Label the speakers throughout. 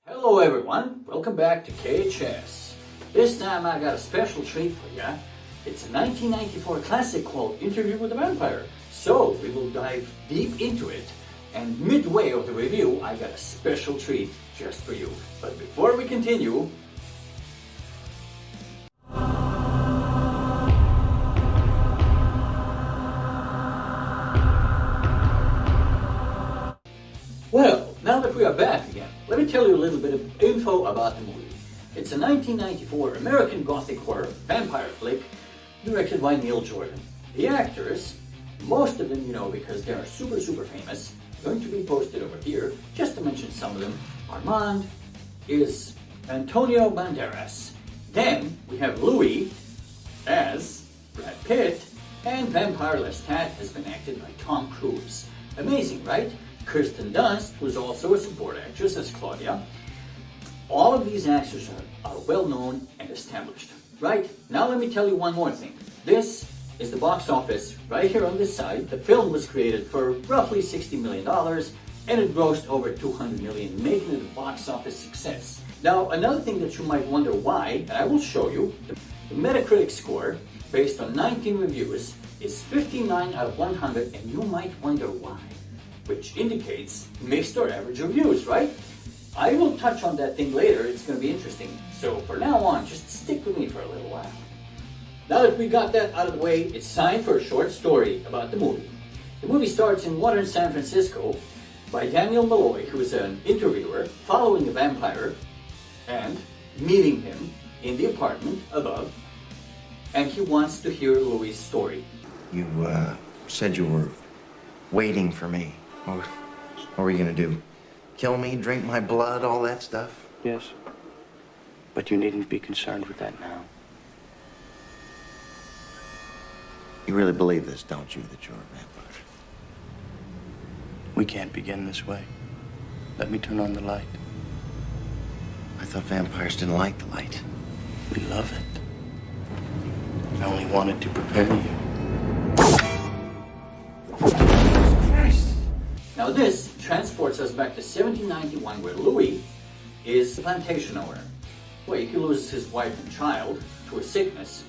Speaker 1: Hello everyone, welcome back to KHS. This time I got a special treat for you. It's a 1994 classic called Interview with the Vampire. So we will dive deep into it, and midway of the review I got a special treat just for you. But before we continue, well, now that we are back again, let me tell you a little bit of info about the movie. It's a 1994 American gothic horror vampire flick directed by Neil Jordan. The actors, most of them you know because they are super famous, going to be posted over here. Just to mention some of them, Armand is Antonio Banderas. Then we have Louis as Brad Pitt, and Vampire Lestat has been acted by Tom Cruise. Amazing, right? Kirsten Dunst, who's also a support actress as Claudia. All of these actors are well known and established. Right, now let me tell you one more thing. This is the box office right here on this side. The film was created for roughly $60 million and it grossed over $200 million, making it a box office success. Now, another thing that you might wonder why, and I will show you, the Metacritic score based on 19 reviews is 59 out of 100, and you might wonder why, which indicates mixed or average reviews, right? I will touch on that thing later, it's going to be interesting. So for now on, just stick with me for a little while. Now that we got that out of the way, it's time for a short story about the movie. The movie starts in modern San Francisco by Daniel Malloy, who is an interviewer, following a vampire and meeting him in the apartment above, and he wants to hear Louis' story.
Speaker 2: You said you were waiting for me. What were you gonna do? Kill me, drink my blood, all that stuff?
Speaker 3: Yes. But you needn't be concerned with that now.
Speaker 2: You really believe this, don't you, that you're a vampire?
Speaker 3: We can't begin this way. Let me turn on the light.
Speaker 2: I thought vampires didn't like the light.
Speaker 3: We love it. I only wanted to prepare you.
Speaker 1: Now this transports us back to 1791, where Louis is a plantation owner. Well, he loses his wife and child to a sickness.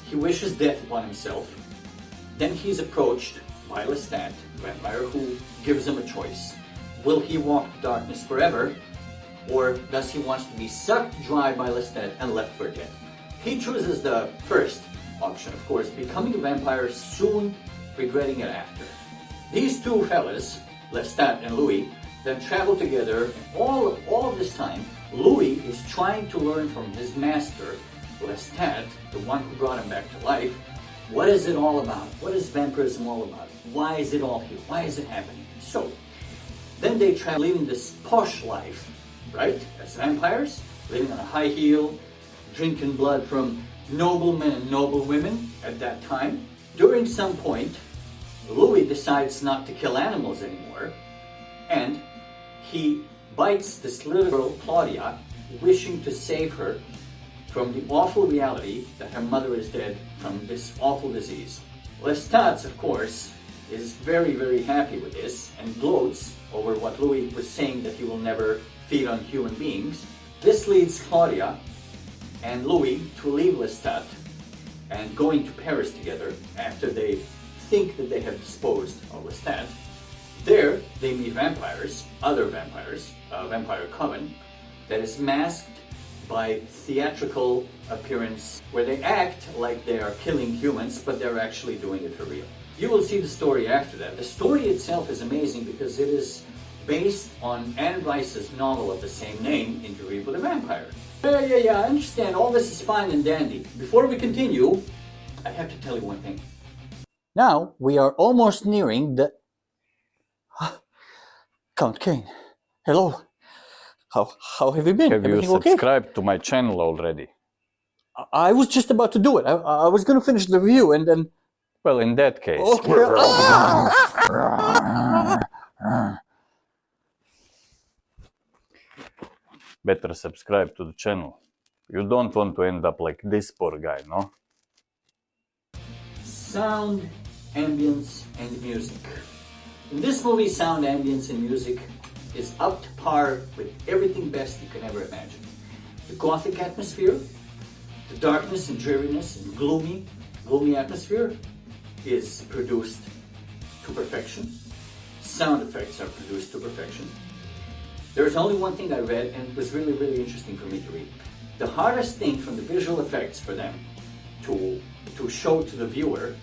Speaker 1: He wishes death upon himself. Then he's approached by Lestat, the vampire, who gives him a choice. Will he walk the darkness forever, or does he want to be sucked dry by Lestat and left for dead? He chooses the first option, of course, becoming a vampire, soon regretting it after. These two fellas, Lestat and Louis, then travel together, and all of this time, Louis is trying to learn from his master, Lestat, the one who brought him back to life. What is it all about? What is vampirism all about? Why is it all here? Why is it happening? So, then they travel, living this posh life, right? As vampires, living on a high heel, drinking blood from noblemen and noble women at that time. During some point, Louis decides not to kill animals anymore, and he bites this little girl, Claudia, wishing to save her from the awful reality that her mother is dead from this awful disease. Lestat, of course, is very happy with this and gloats over what Louis was saying, that he will never feed on human beings. This leads Claudia and Louis to leave Lestat and going to Paris together after they think that they have disposed of Lestat. There, they meet vampires, other vampires, a vampire coven that is masked by theatrical appearance, where they act like they are killing humans, but they're actually doing it for real. You will see the story after that. The story itself is amazing because it is based on Anne Rice's novel of the same name, Interview with a Vampire. Yeah, I understand. All this is fine and dandy. Before we continue, I have to tell you one thing. Now, we are almost nearing the... Count Kane, hello. How have you been?
Speaker 4: Have you
Speaker 1: Everything okay?
Speaker 4: subscribed to my channel already?
Speaker 1: I was just about to do it. I was going to finish the review and then...
Speaker 4: Well, in that case...
Speaker 1: Okay.
Speaker 4: Better subscribe to the channel. You don't want to end up like this poor guy, no?
Speaker 1: Sound, ambience, and music. In this movie, sound, ambience, and music is up to par with everything best you can ever imagine. The gothic atmosphere, the darkness and dreariness and gloomy atmosphere is produced to perfection. Sound effects are produced to perfection. There's only one thing I read, and it was really, really interesting for me to read. The hardest thing from the visual effects for them to show to the viewer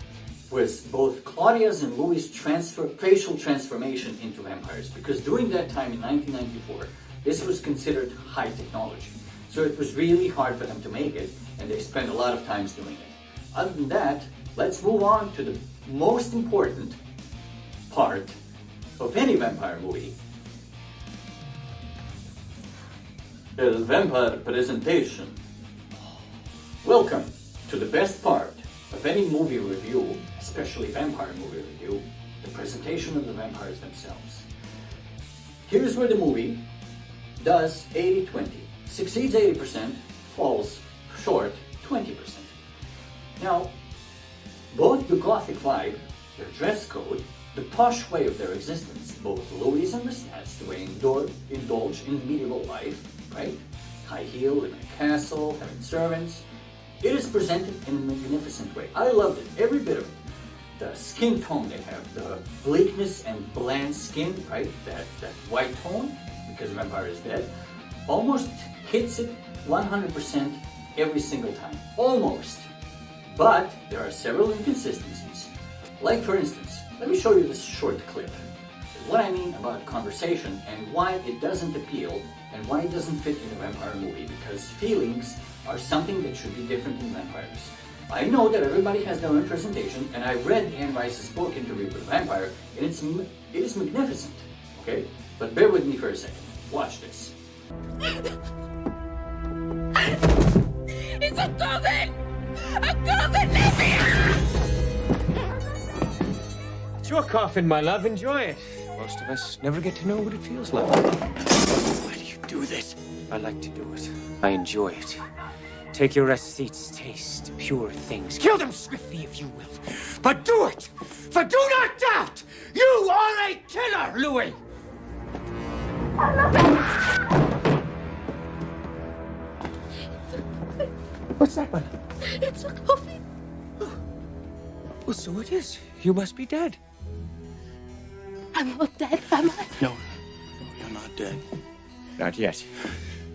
Speaker 1: was both Claudia's and Louis' facial transformation into vampires, because during that time in 1994, this was considered high technology. So it was really hard for them to make it, and they spent a lot of time doing it. Other than that, let's move on to the most important part of any vampire movie. The vampire presentation. Welcome to the best part of any movie review, especially vampire movie review, the presentation of the vampires themselves. Here's where the movie does 80-20. Succeeds 80%, falls short 20%. Now, both the gothic vibe, their dress code, the posh way of their existence, both Louis and Lestats, the way they indulge in medieval life, right? High heel, living in a castle, having servants. It is presented in a magnificent way. I loved it, every bit of it. The skin tone they have, the bleakness and bland skin, right? That white tone, because the vampire is dead, almost hits it 100% every single time. Almost. But there are several inconsistencies. Like, for instance, let me show you this short clip. What I mean about conversation and why it doesn't appeal and why it doesn't fit in a vampire movie, because feelings are something that should be different in vampires. I know that everybody has their own presentation, and I read Anne Rice's book, Interview with a Vampire, and it is magnificent, okay? But bear with me for a second. Watch this.
Speaker 5: It's a gothic! A gothic living!
Speaker 6: It's your coffin, my love. Enjoy it. Most of us never get to know what it feels like. Why do you do this? I like to do it. I enjoy it. Take your aesthetes, taste pure things. Kill them swiftly if you will. But do it! For do not doubt! You are a killer, Louis! What's that one?
Speaker 5: It's a coffin.
Speaker 6: Well, so it is. You must be dead.
Speaker 5: I'm not dead, am I?
Speaker 3: No, you're not dead.
Speaker 6: Not yet.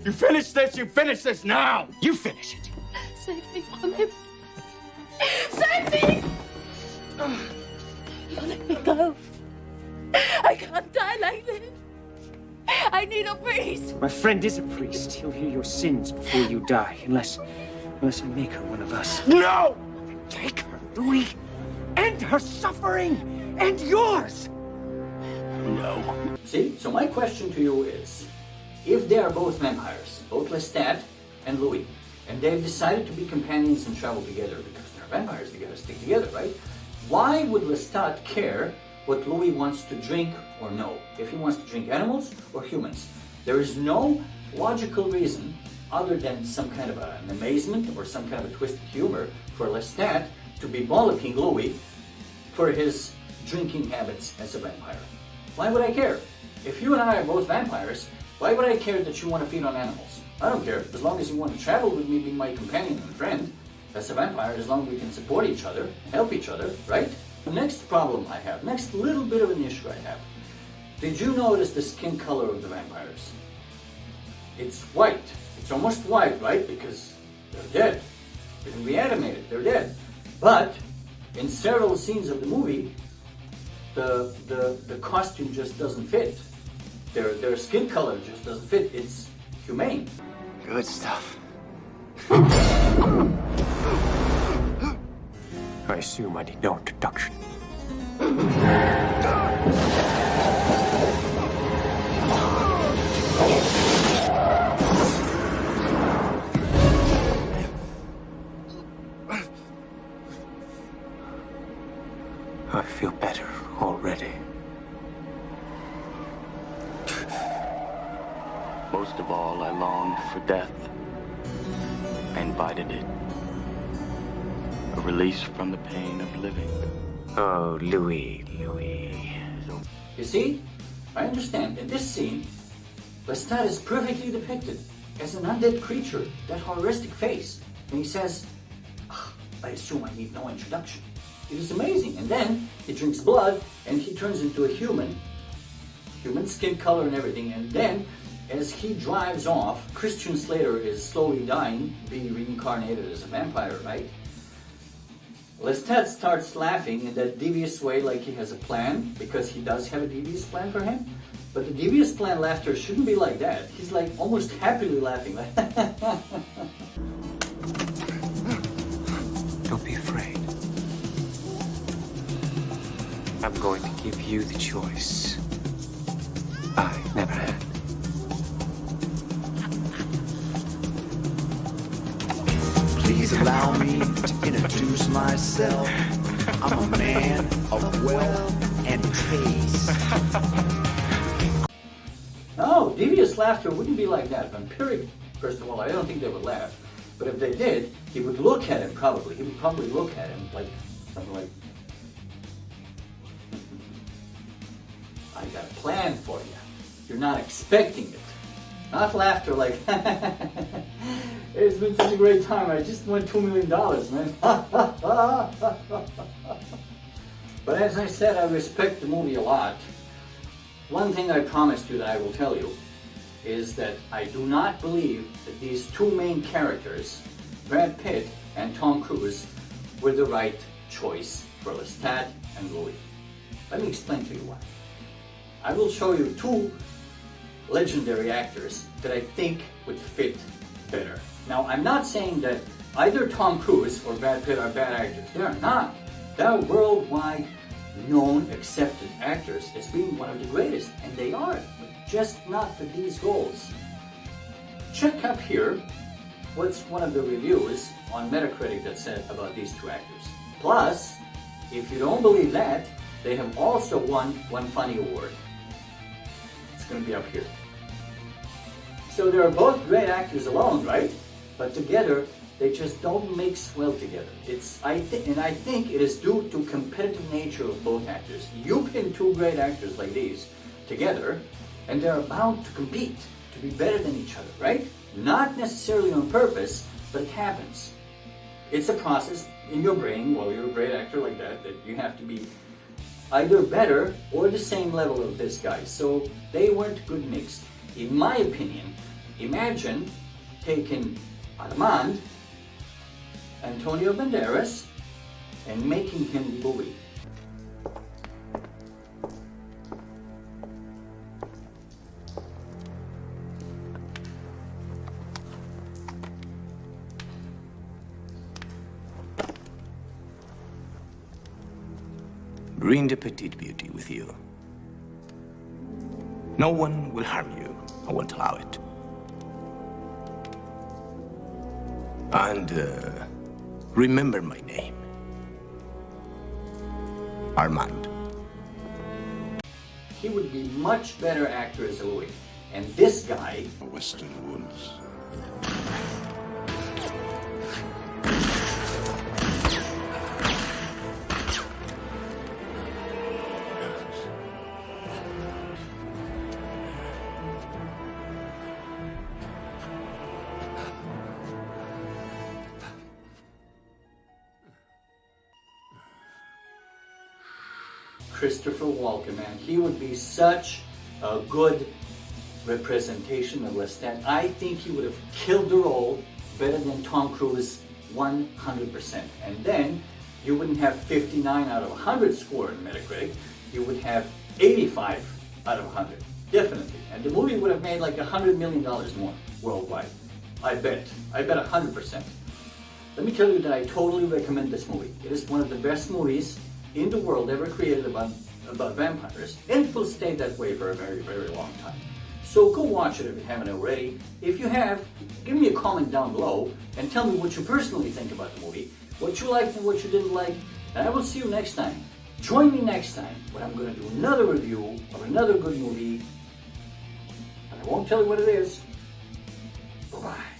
Speaker 6: You finish this! You finish this now! You finish it!
Speaker 5: Save me from him. Save me! You let me go. I can't die like this. I need a priest.
Speaker 6: My friend is a priest. He'll hear your sins before you die, unless I make her one of us. No! Take her, Louis. End her suffering and yours.
Speaker 3: No.
Speaker 1: See? So my question to you is, if they are both vampires, both Lestat and Louis, and they've decided to be companions and travel together because they're vampires, they gotta stick together, right? Why would Lestat care what Louis wants to drink or no? If he wants to drink animals or humans? There is no logical reason other than some kind of an amazement or some kind of a twisted humor for Lestat to be bollocking Louis for his drinking habits as a vampire. Why would I care? If you and I are both vampires, why would I care that you want to feed on animals? I don't care, as long as you want to travel with me, be my companion and friend. As a vampire, as long as we can support each other and help each other, right? The next problem I have, next little bit of an issue I have. Did you notice the skin color of the vampires? It's white. It's almost white, right? Because they're dead. They're reanimated, they're dead. But in several scenes of the movie, the costume just doesn't fit. Their skin color just doesn't fit. It's humane.
Speaker 6: Good stuff. I assume I need no introduction. I feel better already.
Speaker 3: Most of all, I longed for death. I invited it. A release from the pain of living.
Speaker 6: Oh, Louis.
Speaker 1: You see? I understand. In this scene, Lestat is perfectly depicted as an undead creature, that horrific face. And he says, I assume I need no introduction. It is amazing. And then he drinks blood and he turns into a human skin color and everything. And then as he drives off, Christian Slater is slowly dying, being reincarnated as a vampire, right? Lestat starts laughing in that devious way, like he has a plan, because he does have a devious plan for him. But the devious plan laughter shouldn't be like that. He's like almost happily laughing.
Speaker 6: Don't be afraid. I'm going to give you the choice I never had.
Speaker 7: Please allow me to introduce myself. I'm a man of wealth and taste.
Speaker 1: No, devious laughter wouldn't be like that. Vampiric, first of all, I don't think they would laugh. But if they did, he would look at him probably. He would probably look at him like something like, I got a plan for you. You're not expecting it. Not laughter like, it's been such a great time. I just won $2 million, man. But as I said, I respect the movie a lot. One thing I promised you that I will tell you is that I do not believe that these two main characters, Brad Pitt and Tom Cruise, were the right choice for Lestat and Louis. Let me explain to you why. I will show you two legendary actors that I think would fit better. Now, I'm not saying that either Tom Cruise or Brad Pitt are bad actors. They are not. They are worldwide known, accepted actors as being one of the greatest, and they are, but just not for these roles. Check up here what's one of the reviews on Metacritic that said about these two actors. Plus, if you don't believe that, they have also won one funny award. It's going to be up here. So they are both great actors alone, right? But together, they just don't mix well together. I think it is due to competitive nature of both actors. You pin two great actors like these together, and they're bound to compete, to be better than each other, right? Not necessarily on purpose, but it happens. It's a process in your brain, while you're a great actor like that, that you have to be either better or the same level of this guy. So they weren't good mixed. In my opinion, imagine taking Armand, Antonio Banderas, and making him Louis.
Speaker 7: Bring the petite beauty with you. No one will harm you. I won't allow it. And remember my name. Armand.
Speaker 1: He would be much better actor as Louis. And this guy,
Speaker 7: Western woods.
Speaker 1: Christopher Walken, man, he would be such a good representation of Lestat. I think he would have killed the role better than Tom Cruise 100%. And then you wouldn't have 59 out of 100 score in Metacritic. You would have 85 out of 100, definitely. And the movie would have made like $100 million more worldwide. I bet 100%. Let me tell you that I totally recommend this movie. It is one of the best movies in the world ever created about vampires, and it will stay that way for a very, very long time. So go watch it if you haven't already. If you have, give me a comment down below and tell me what you personally think about the movie, what you liked and what you didn't like, and I will see you next time. Join me next time when I'm going to do another review of another good movie, and I won't tell you what it is. Bye-bye.